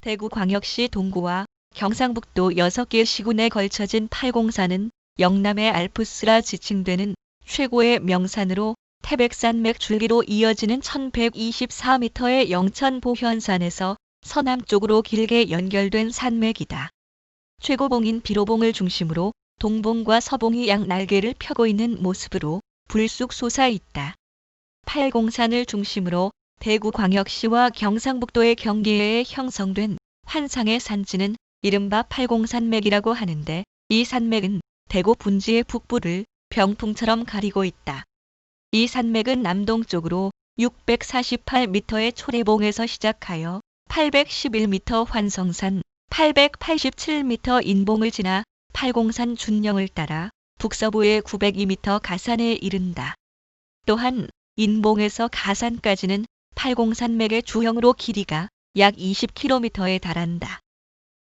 대구광역시 동구와 경상북도 6개 시군에 걸쳐진 팔공산은 영남의 알프스라 지칭되는 최고의 명산으로 태백산맥 줄기로 이어지는 1124m의 영천보현산에서 서남쪽으로 길게 연결된 산맥이다. 최고봉인 비로봉을 중심으로 동봉과 서봉이 양 날개를 펴고 있는 모습으로 불쑥 솟아있다. 팔공산을 중심으로 대구광역시와 경상북도의 경계에 형성된 환상의 산지는 이른바 팔공산맥이라고 하는데, 이 산맥은 대구 분지의 북부를 병풍처럼 가리고 있다. 이 산맥은 남동쪽으로 648m의 초래봉에서 시작하여 811m 환성산, 887m 인봉을 지나 팔공산 준령을 따라 북서부의 902m 가산에 이른다. 또한 인봉에서 가산까지는 팔공산맥의 주형으로 길이가 약 20km에 달한다.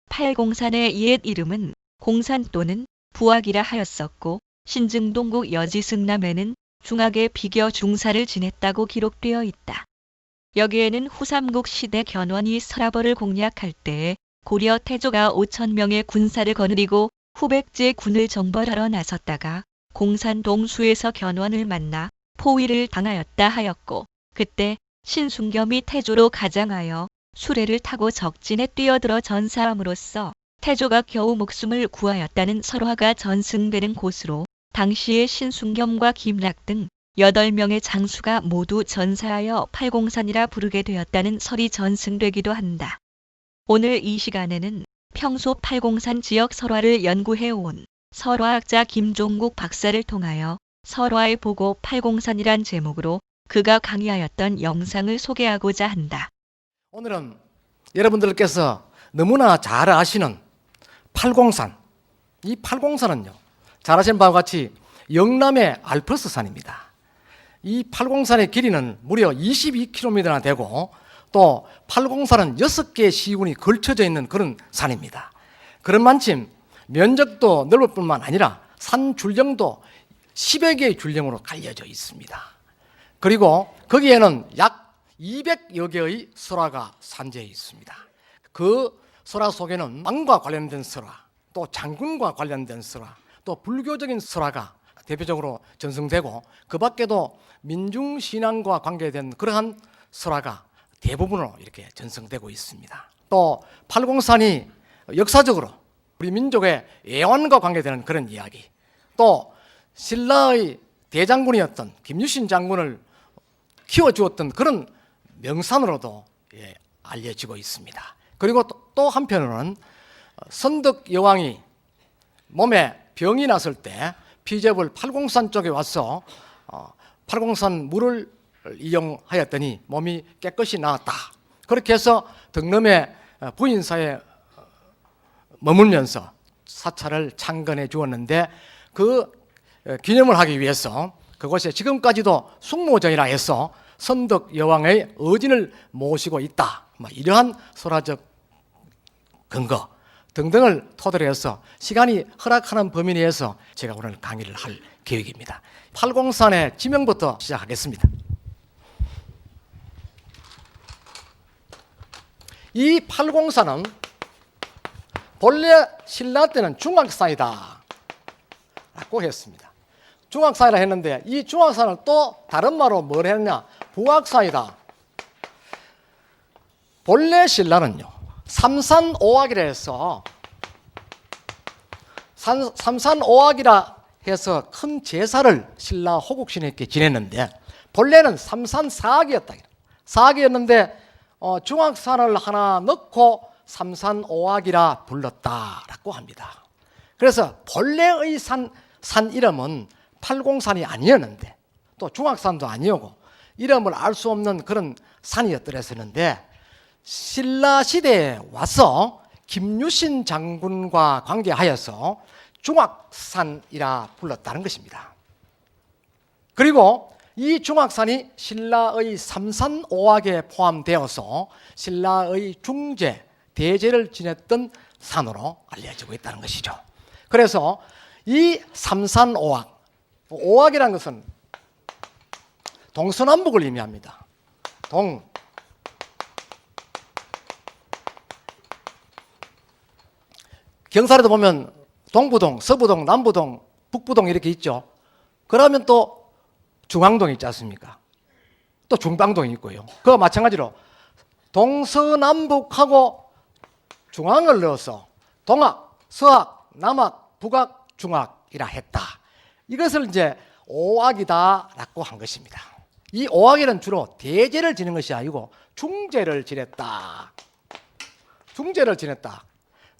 팔공산의 옛 이름은 공산 또는 부악이라 하였었고, 신증동국 여지승남에는 중학의 비교 중사를 지냈다고 기록되어 있다. 여기에는 후삼국 시대 견훤이 서라벌을 공략할 때에 고려 태조가 5,000명의 군사를 거느리고 후백제 군을 정벌하러 나섰다가 공산 동수에서 견훤을 만나 포위를 당하였다 하였고, 그때 신순겸이 태조로 가장하여 수레를 타고 적진에 뛰어들어 전사함으로써 태조가 겨우 목숨을 구하였다는 설화가 전승되는 곳으로 당시의 신순겸과 김락 등 8명의 장수가 모두 전사하여 팔공산이라 부르게 되었다는 설이 전승되기도 한다. 오늘 이 시간에는 평소 팔공산 지역 설화를 연구해온 설화학자 김종국 박사를 통하여 설화에 보고 팔공산이란 제목으로 그가 강의하였던 영상을 소개하고자 한다. 오늘은 여러분들께서 너무나 잘 아시는 팔공산, 이 팔공산은요, 잘 아시는 바와 같이 영남의 알프스산입니다. 이 팔공산의 길이는 무려 22km나 되고, 또 팔공산은 6개의 시군이 걸쳐져 있는 그런 산입니다. 그런 만큼 면적도 넓을 뿐만 아니라 산 줄령도 10여 개의 줄령으로 갈려져 있습니다. 그리고 거기에는 약 200여 개의 설화가 산재해 있습니다. 그 설화 속에는 왕과 관련된 설화, 또 장군과 관련된 설화, 또 불교적인 설화가 대표적으로 전승되고, 그 밖에도 민중신앙과 관계된 그러한 설화가 대부분으로 이렇게 전승되고 있습니다. 또 팔공산이 역사적으로 우리 민족의 애완과 관계되는 그런 이야기, 또 신라의 대장군이었던 김유신 장군을 키워주었던 그런 명산으로도 알려지고 있습니다. 그리고 또 한편으로는 선덕 여왕이 몸에 병이 났을 때 피접을 팔공산 쪽에 와서 팔공산 물을 이용하였더니 몸이 깨끗이 나았다. 그렇게 해서 덕름의 부인사에 머물면서 사찰을 창건해 주었는데, 그 기념을 하기 위해서 그곳에 지금까지도 숙모전이라 해서 선덕 여왕의 어진을 모시고 있다. 이러한 설화적 근거 등등을 토대로 해서 시간이 허락하는 범위 내에서 제가 오늘 강의를 할 계획입니다. 팔공산의 지명부터 시작하겠습니다. 이 팔공산은 본래 신라 때는 중악산이다 라고 했습니다. 중악산이라 했는데, 이 중악산을 또 다른 말로 뭘 했냐, 부악산이다. 본래 신라는요, 삼산오악이라 해서 삼산오악이라 해서 큰 제사를 신라 호국신에게 지냈는데, 본래는 삼산사악이었다. 사악이었는데 중악산을 하나 넣고 삼산오악이라 불렀다라고 합니다. 그래서 본래의 산 이름은 팔공산이 아니었는데, 또 중악산도 아니었고 이름을 알 수 없는 그런 산이었더랬었는데, 신라 시대에 와서 김유신 장군과 관계하여서 중악산이라 불렀다는 것입니다. 그리고 이 중악산이 신라의 삼산오악에 포함되어서 신라의 중재, 대제를 지냈던 산으로 알려지고 있다는 것이죠. 그래서 이 삼산오악, 오악이라는 것은 동서남북을 의미합니다. 경산에도 보면 동부동, 서부동, 남부동, 북부동 이렇게 있죠. 그러면 또 중앙동이 있지 않습니까? 또 중방동이 있고요. 그와 마찬가지로 동서남북하고 중앙을 넣어서 동학, 서학, 남학, 북학, 중학이라 했다. 이것을 이제 오학이다라고 한 것입니다. 이 오학에는 주로 대제를 지는 것이 아니고 중제를 지냈다. 중제를 지냈다.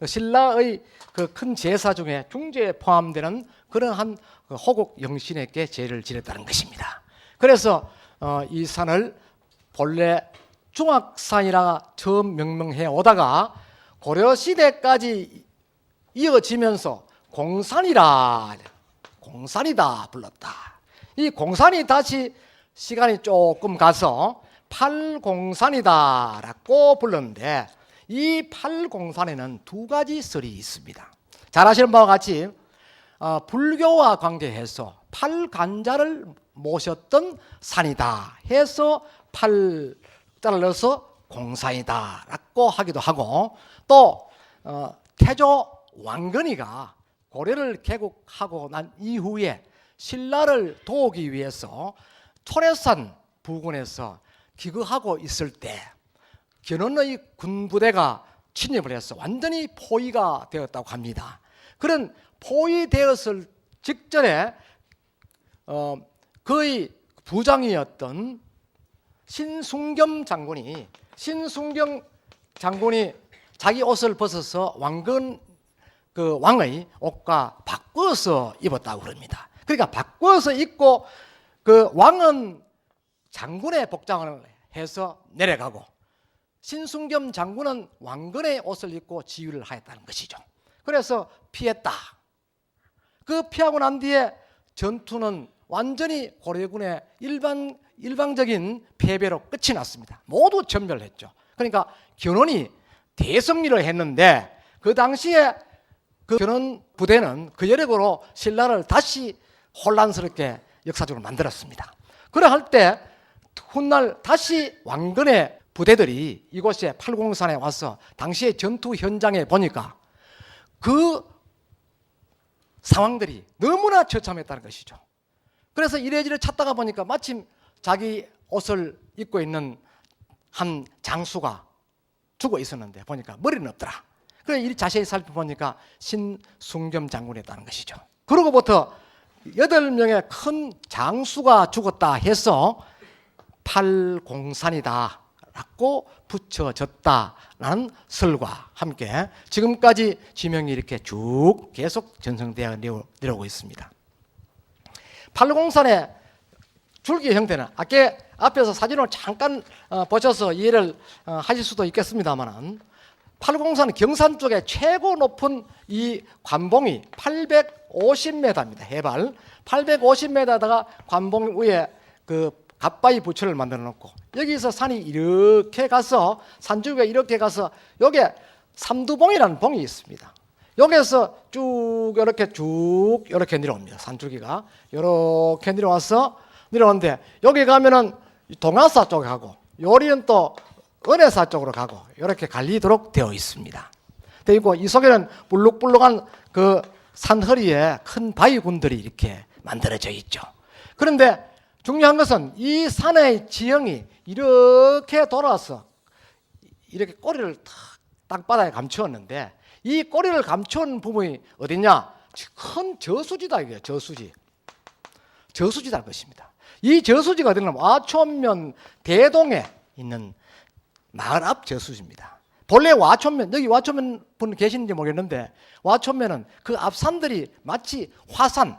신라의 그 큰 제사 중에 중제에 포함되는 그러한 호국 영신에게 제를 지냈다는 것입니다. 그래서 이 산을 본래 중학산이라 처음 명명해 오다가 고려 시대까지 이어지면서 공산이다 불렀다. 이 공산이 다시 시간이 조금 가서 팔공산이다라고 불렀는데 이 팔공산에는 두 가지 설이 있습니다. 잘 아시는 바와 같이 불교와 관계해서 팔간자를 모셨던 산이다 해서 팔자를 넣어서 공산이다라고 하기도 하고 또 태조 왕건이가 고려를 개국하고 난 이후에 신라를 도우기 위해서 초래산 부근에서 기거하고 있을 때 견훤의 군부대가 침입을 해서 완전히 포위가 되었다고 합니다. 그런 포위되었을 직전에 그의 부장이었던 신순겸 장군이 자기 옷을 벗어서 왕의 옷과 바꿔서 입었다고 그럽니다. 그러니까 바꿔서 입고 그 왕은 장군의 복장을 해서 내려가고 신순겸 장군은 왕건의 옷을 입고 지휘를 하였다는 것이죠. 그래서 피했다. 그 피하고 난 뒤에 전투는 완전히 고려군의 일방적인 패배로 끝이 났습니다. 모두 전멸했죠. 그러니까 견훤이 대승리를 했는데 그 당시에 그 견훤 부대는 그 여력으로 신라를 다시 혼란스럽게 역사적으로 만들었습니다. 그러할 때 훗날 다시 왕건의 부대들이 이곳에 팔공산에 와서 당시의 전투 현장에 보니까 그 상황들이 너무나 처참했다는 것이죠. 그래서 이래저래 찾다가 보니까 마침 자기 옷을 입고 있는 한 장수가 죽어 있었는데 보니까 머리는 없더라. 그래서 이 자세히 살펴보니까 신순겸 장군이었다는 것이죠. 그러고부터 8명의 큰 장수가 죽었다 해서 팔공산이다 라고 붙여졌다라는 설과 함께 지금까지 지명이 이렇게 쭉 계속 전승되어 내려오고 있습니다. 팔공산의 줄기 형태는 앞에서 사진을 잠깐 보셔서 이해를 하실 수도 있겠습니다만 팔공산 경산 쪽에 최고 높은 이 관봉이 850m입니다. 해발 850m에다가 관봉 위에 그 갓바위 부처를 만들어 놓고 여기서 산이 이렇게 가서 산줄기가 이렇게 가서 여기에 삼두봉이라는 봉이 있습니다. 여기에서 쭉 이렇게 내려옵니다. 산줄기가 이렇게 내려오는데 여기 가면은 동아사 쪽에 가고 요리는 또 은혜사 쪽으로 가고 이렇게 갈리도록 되어 있습니다. 그리고 이 속에는 불룩불룩한 그 산허리에 큰 바위군들이 이렇게 만들어져 있죠. 그런데 중요한 것은 이 산의 지형이 이렇게 돌아서 이렇게 꼬리를 땅바닥에 감추었는데 이 꼬리를 감춘 부분이 어디냐? 큰 저수지다 이게 저수지라는 것입니다. 이 저수지가 어디냐면 와촌면 대동에 있는 마을 앞 저수지입니다. 본래 와촌면 여기 와촌면 분 계시는지 모르겠는데 와촌면은 그 앞산들이 마치 화산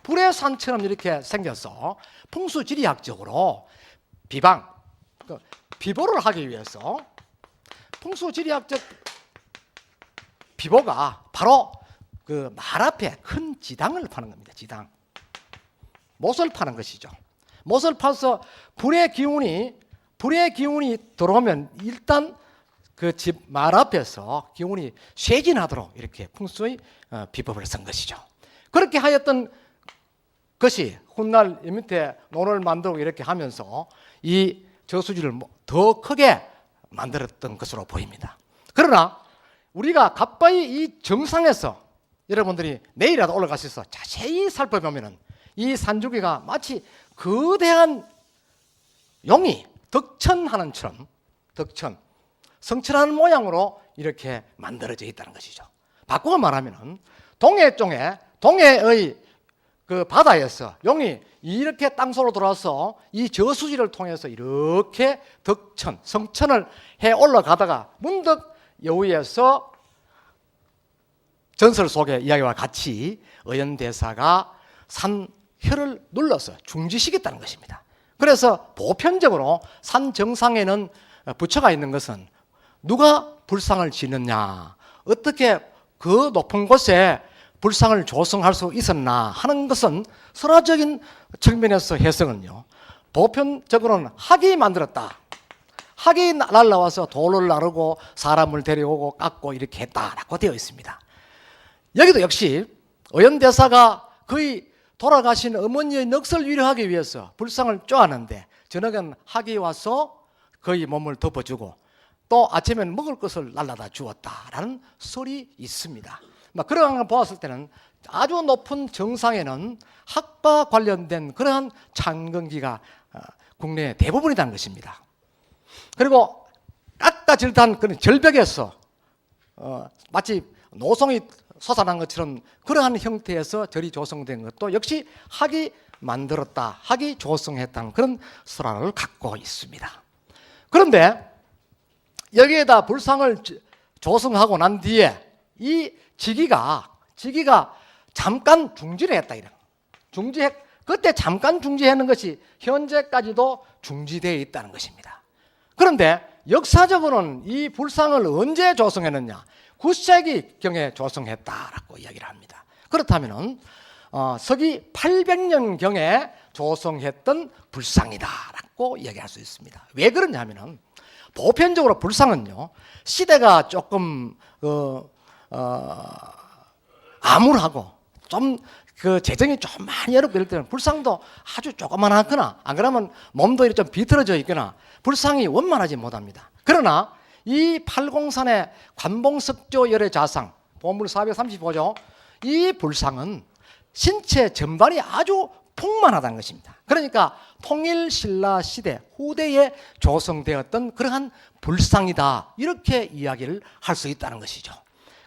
불의 산처럼 이렇게 생겨서 풍수지리학적으로 비보를 하기 위해서 풍수지리학적 비보가 바로 그 말 앞에 큰 지당을 파는 겁니다. 지당. 못을 파는 것이죠. 못을 파서 불의 기운이 들어오면 일단 그 집 말 앞에서 기운이 쇄진하도록 이렇게 풍수의 비법을 쓴 것이죠. 그렇게 하였던 것이 훗날 이 밑에 논을 만들고 이렇게 하면서 이 저수지를 더 크게 만들었던 것으로 보입니다. 그러나 우리가 가까이 이 정상에서 여러분들이 내일이라도 올라가셔서 자세히 살펴보면은 이 산주기가 마치 거대한 용이 덕천하는 처럼 성천하는 모양으로 이렇게 만들어져 있다는 것이죠. 바꾸어 말하면은 동해의 그 바다에서 용이 이렇게 땅속으로 들어와서 이 저수지를 통해서 이렇게 성천을 해 올라가다가 문득 여우에서 전설 속의 이야기와 같이 의연대사가 산 혀를 눌러서 중지시켰다는 것입니다. 그래서 보편적으로 산 정상에는 부처가 있는 것은 누가 불상을 지느냐, 어떻게 그 높은 곳에 불상을 조성할 수 있었나 하는 것은 설화적인 측면에서 해석은요, 보편적으로는 학이 만들었다. 학이 날라와서 돌을 나르고 사람을 데려오고 깎고 이렇게 했다라고 되어 있습니다. 여기도 역시 의연대사가 거의 돌아가신 어머니의 넋을 위로하기 위해서 불상을 쪼았는데 저녁엔 학이 와서 거의 몸을 덮어주고 또 아침에는 먹을 것을 날라다 주었다라는 설이 있습니다. 그런 걸 보았을 때는 아주 높은 정상에는 학과 관련된 그러한 창건기가 국내에 대부분이라는 것입니다. 그리고 깎아질단 그런 절벽에서 마치 노송이 솟아난 것처럼 그러한 형태에서 절이 조성된 것도 역시 학이 만들었다, 학이 조성했다는 그런 설화를 갖고 있습니다. 그런데 여기에다 불상을 조성하고 난 뒤에 이 지기가 잠깐 중지를 했다. 그때 잠깐 중지하는 것이 현재까지도 중지되어 있다는 것입니다. 그런데 역사적으로는 이 불상을 언제 조성했느냐? 9세기경에 조성했다라고 이야기를 합니다. 그렇다면 서기 800년경에 조성했던 불상이다라고 이야기할 수 있습니다. 왜 그러냐 하면은 보편적으로 불상은요, 시대가 조금 암울하고 좀 그 재정이 좀 많이 어렵고 이럴 때는 불상도 아주 조그만하거나 안 그러면 몸도 이렇게 좀 비틀어져 있거나 불상이 원만하지 못합니다. 그러나 이 팔공산의 관봉석조 열의 자상 보물 435조 이 불상은 신체 전반이 아주 풍만하다는 것입니다. 그러니까 통일신라 시대 후대에 조성되었던 그러한 불상이다, 이렇게 이야기를 할 수 있다는 것이죠.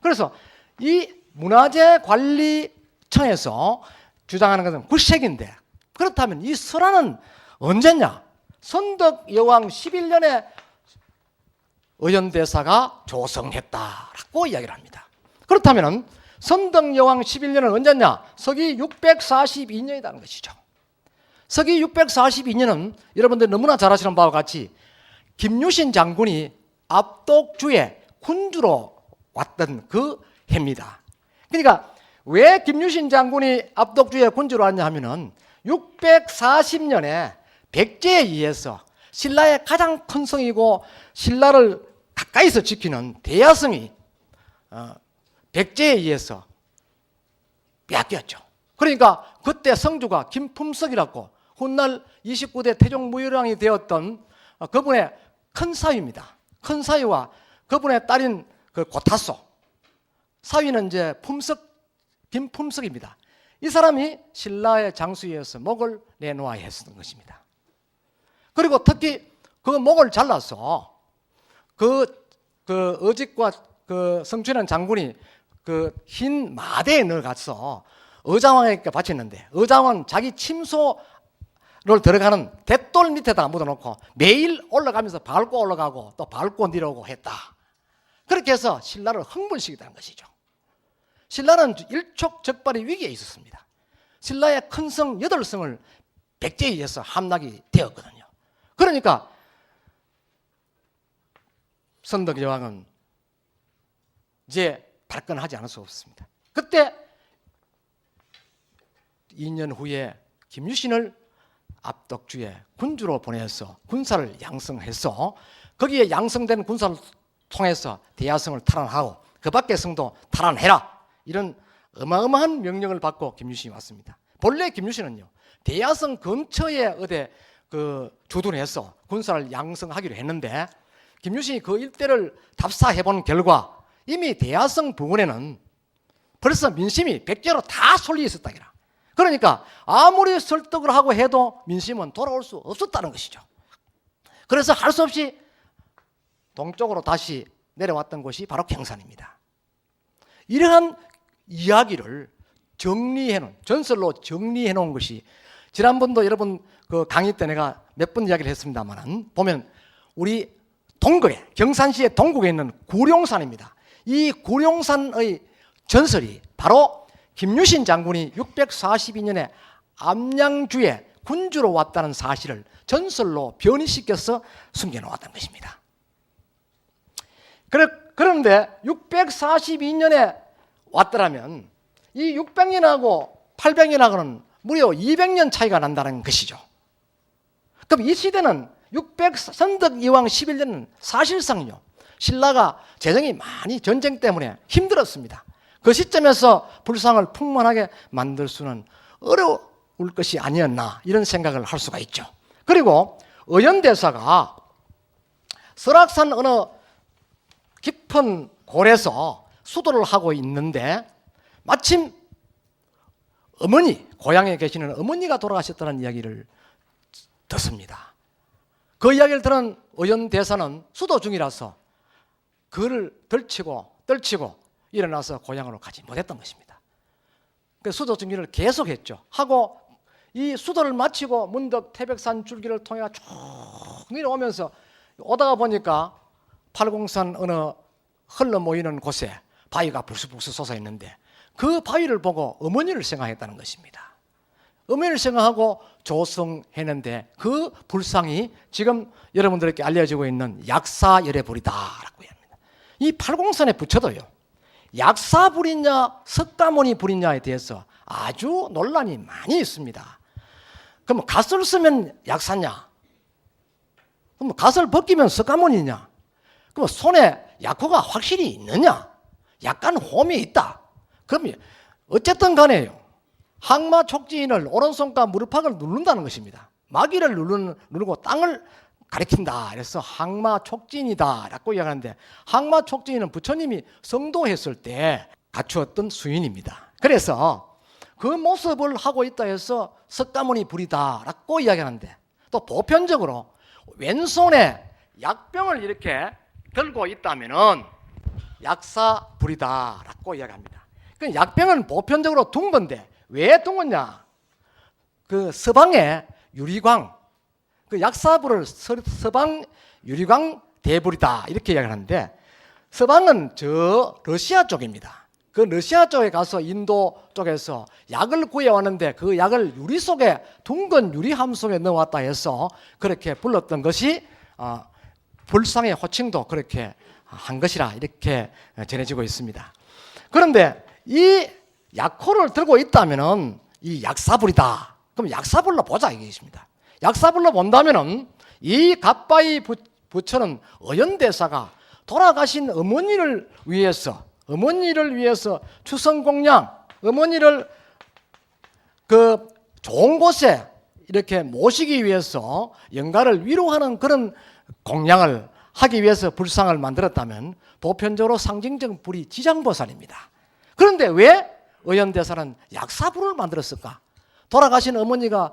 그래서 이 문화재관리청에서 주장하는 것은 9세기인데 그렇다면 이 설화는 언제냐? 선덕여왕 11년에 의연대사가 조성했다라고 이야기를 합니다. 그렇다면 선덕여왕 11년은 언제냐? 서기 642년이라는 것이죠. 서기 642년은 여러분들 너무나 잘 아시는 바와 같이 김유신 장군이 압독주의 군주로 왔던 그 해입니다. 그러니까 왜 김유신 장군이 압독주의 군주로 왔냐 하면은 640년에 백제에 의해서 신라의 가장 큰 성이고 신라를 가까이서 지키는 대야성이 백제에 의해서 빼앗겼죠. 그러니까 그때 성주가 김품석이라고 훗날 29대 태종무열왕이 되었던 그분의 큰 사위입니다. 큰 사위와 그분의 딸인 그 고타소, 사위는 이제 김품석입니다. 이 사람이 신라의 장수에서 목을 내놓아야 했었던 것입니다. 그리고 특히 그 목을 잘라서 그 어직과 그 성춘현 장군이 그 흰 마대에 넣어가서 의장왕에게 바쳤는데 의장왕은 자기 침소를 들어가는 대돌 밑에다가 묻어놓고 매일 올라가면서 밟고 올라가고 또 밟고 내려오고 했다. 그렇게 해서 신라를 흥분시키다는 것이죠. 신라는 일촉즉발의 위기에 있었습니다. 신라의 큰 성 8성을 백제에 의해서 함락이 되었거든요. 그러니까 선덕여왕은 이제 발끈하지 않을 수 없습니다. 그때 2년 후에 김유신을 압독주의 군주로 보내서 군사를 양성해서 거기에 양성된 군사를 통해서 대야성을 탈환하고 그 밖의 성도 탈환해라, 이런 어마어마한 명령을 받고 김유신이 왔습니다. 본래 김유신은요 대야성 근처에 어디 주둔해서 군사를 양성하기로 했는데 김유신이 그 일대를 답사해본 결과 이미 대야성 부근에는 벌써 민심이 백제로 다 쏠려 있었다기라. 그러니까 아무리 설득을 하고 해도 민심은 돌아올 수 없었다는 것이죠. 그래서 할 수 없이 동쪽으로 다시 내려왔던 곳이 바로 경산입니다. 이러한 이야기를 정리해놓은, 전설로 정리해놓은 것이, 지난번도 여러분 그 강의 때 내가 몇 번 이야기를 했습니다만, 보면 우리 동거에, 경산시의 동국에 있는 구룡산입니다. 이 구룡산의 전설이 바로 김유신 장군이 642년에 암양주에 군주로 왔다는 사실을 전설로 변이시켜서 숨겨놓았던 것입니다. 그런데 642년에 왔더라면 이 600년하고 800년하고는 무려 200년 차이가 난다는 것이죠. 그럼 이 시대는 선덕 이왕 11년은 사실상요, 신라가 재정이 많이 전쟁 때문에 힘들었습니다. 그 시점에서 불상을 풍만하게 만들 수는 어려울 것이 아니었나, 이런 생각을 할 수가 있죠. 그리고 의연대사가 설악산 어느 깊은 골에서 수도를 하고 있는데 마침 어머니, 고향에 계시는 어머니가 돌아가셨다는 이야기를 듣습니다. 그 이야기를 들은 의연대사는 수도 중이라서 그를 떨치고 일어나서 고향으로 가지 못했던 것입니다. 그 수도 중기를 계속했죠. 하고 이 수도를 마치고 문득 태백산 줄기를 통해 쭉 내려오면서 오다가 보니까 팔공산 어느 흘러 모이는 곳에 바위가 불쑥불쑥 솟아 있는데 그 바위를 보고 어머니를 생각했다는 것입니다. 어머니를 생각하고 조성했는데 그 불상이 지금 여러분들에게 알려지고 있는 약사열애불이다라고 합니다. 이 팔공산의 부처도요, 약사불이냐 석가모니 불이냐에 대해서 아주 논란이 많이 있습니다. 그럼 갓을 쓰면 약사냐? 그럼 갓을 벗기면 석가모니냐? 그럼 손에 약호가 확실히 있느냐? 약간 홈이 있다. 그럼 어쨌든 간에요, 항마 촉진을 오른손과 무릎팍을 누른다는 것입니다. 마귀를 누르고 땅을 가리킨다. 그래서 항마 촉진이다라고 이야기하는데, 항마 촉진은 부처님이 성도했을 때 갖추었던 수인입니다. 그래서 그 모습을 하고 있다 해서 석가모니 불이다라고 이야기하는데, 또 보편적으로 왼손에 약병을 이렇게 들고 있다면은 약사불이다라고 이야기합니다. 그 약병은 보편적으로 둥근데 왜 둥근냐? 그 서방의 유리광, 그 약사불을 서방 유리광 대불이다 이렇게 이야기하는데, 서방은 저 러시아 쪽입니다. 그 러시아 쪽에 가서 인도 쪽에서 약을 구해왔는데 그 약을 유리 속에, 둥근 유리함 속에 넣어왔다 해서 그렇게 불렀던 것이 불상의 호칭도 그렇게 한 것이라 이렇게 전해지고 있습니다. 그런데 이 약호를 들고 있다면은 이 약사불이다. 그럼 약사불로 보자 이것입니다. 약사불로 본다면은 이 갓바위 부처는 의연대사가 돌아가신 어머니를 위해서 추성공양, 어머니를 그 좋은 곳에 이렇게 모시기 위해서 영가를 위로하는 그런 공양을 하기 위해서 불상을 만들었다면 보편적으로 상징적 불이 지장보살입니다. 그런데 왜 의연대사는 약사불을 만들었을까? 돌아가신 어머니가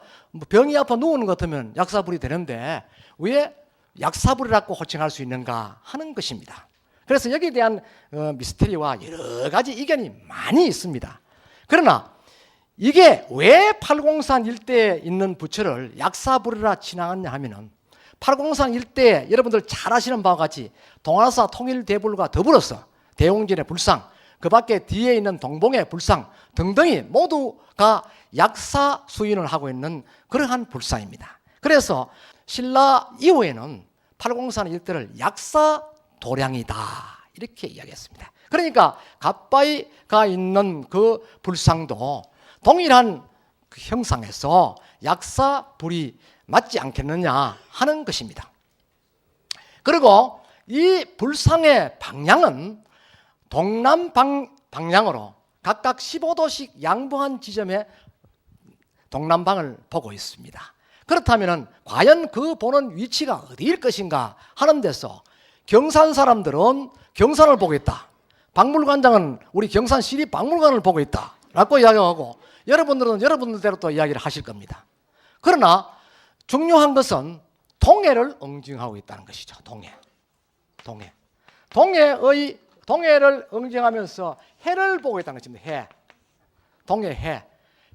병이 아파 누우는 것 같으면 약사불이 되는데 왜 약사불이라고 호칭할 수 있는가 하는 것입니다. 그래서 여기에 대한 미스터리와 여러 가지 의견이 많이 있습니다. 그러나 이게 왜 팔공산 일대에 있는 부처를 약사불이라 지나갔냐 하면은, 팔공산 일대에 여러분들 잘 아시는 바와 같이 동아사 통일대불과 더불어서 대웅진의 불상, 그 밖에 뒤에 있는 동봉의 불상 등등이 모두가 약사 수인을 하고 있는 그러한 불상입니다. 그래서 신라 이후에는 팔공산 일대를 약사 도량이다 이렇게 이야기했습니다. 그러니까 갓바위가 있는 그 불상도 동일한 그 형상에서 약사불이 맞지 않겠느냐 하는 것입니다. 그리고 이 불상의 방향은 동남 방향으로 각각 15도씩 양보한 지점에 동남방을 보고 있습니다. 그렇다면 과연 그 보는 위치가 어디일 것인가 하는 데서 경산 사람들은 경산을 보겠다, 박물관장은 우리 경산 시립박물관을 보고 있다라고 이야기하고 여러분들은 여러분들대로 또 이야기를 하실 겁니다. 그러나 중요한 것은 동해를 응징하고 있다는 것이죠. 동해를 응징하면서 해를 보고 있다는 것입니다.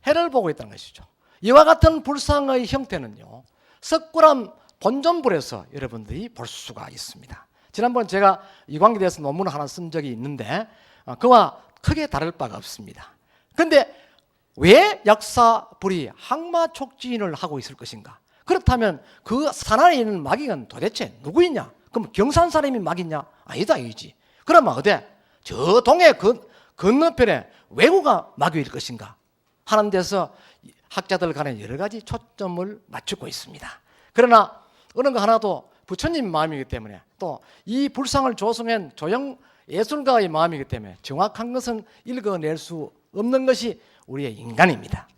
해를 보고 있다는 것이죠. 이와 같은 불상의 형태는요, 석굴암 본전불에서 여러분들이 볼 수가 있습니다. 지난번 제가 이 관계에 대해서 논문을 하나 쓴 적이 있는데 그와 크게 다를 바가 없습니다. 그런데 왜 역사불이 항마촉진을 하고 있을 것인가? 그렇다면 그 산안에 있는 마귀는 도대체 누구이냐? 그럼 경산 사람이 마귀냐? 아니다 이지. 그러면 어디? 저 동해 건너편에 외구가 마귀일 것인가? 하는 데서 학자들 간에 여러 가지 초점을 맞추고 있습니다. 그러나 어느 거 하나도 부처님 마음이기 때문에 또 이 불상을 조성한 조형 예술가의 마음이기 때문에 정확한 것은 읽어낼 수 없는 것이 우리의 인간입니다.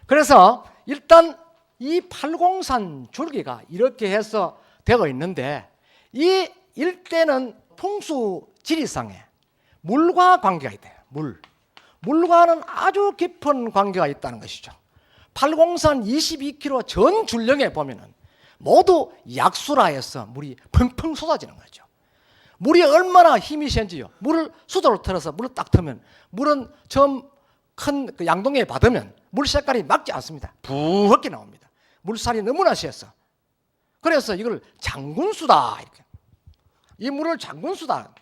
그래서 일단 이 팔공산 줄기가 이렇게 해서 되어 있는데 이 일대는 풍수 지리상에 물과 관계가 있대요. 물과는 아주 깊은 관계가 있다는 것이죠. 팔공산 22km 전 줄령에 보면은 모두 약수라에서 물이 펑펑 쏟아지는 거죠. 물이 얼마나 힘이 센지요. 물을 수도로 틀어서 물을 딱 틀면 물은 좀 큰 그 양동이에 받으면 물 색깔이 막지 않습니다. 부엌게 나옵니다. 물살이 너무나 세서. 그래서 이걸 장군수다 이렇게. 이 물을 장군수다.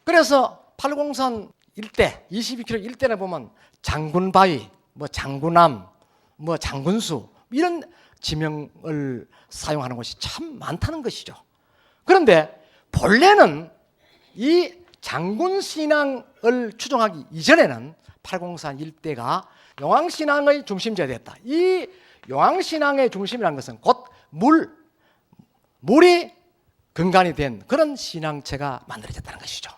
그래서 팔공산 일대 22km 일대에 보면 장군바위, 뭐 장군암, 뭐 장군수 이런 지명을 사용하는 곳이 참 많다는 것이죠. 그런데 본래는 이 장군신앙을 추종하기 이전에는 팔공산 일대가 용왕신앙의 중심지가 됐다. 이 용왕신앙의 중심이라는 것은 곧 물이 근간이 된 그런 신앙체가 만들어졌다는 것이죠.